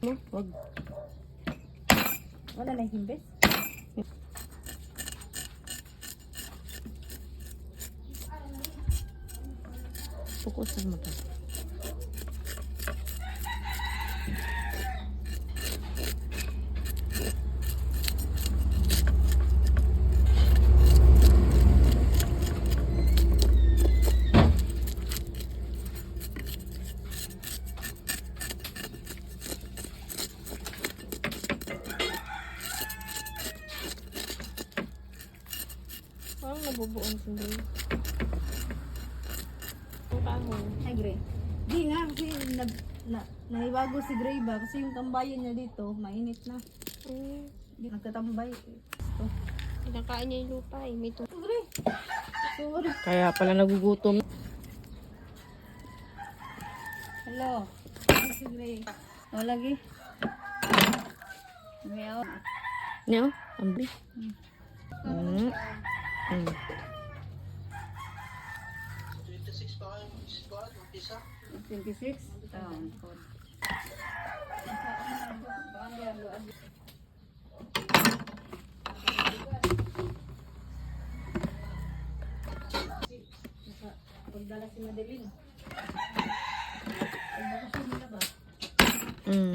mo, wag. Wala na himbes. Pukusan mo to. Parang nabubuong sundin. Ang kahoy. Ay, Gray. Di nga, kasi naibago si Gray ba? Kasi yung tambayan niya dito, mainit na. Di nagtatambay. Ito. Kinakain niya yung lupa eh. May Ito, Gray. Sorry. Kaya pala nagugutom. Hello. Ito si Gray. O, lagi. Meow. Niyo? Ambli. Mm. 26? Pagdala si Madeline. Ay, bakasyon nila ba? Mm.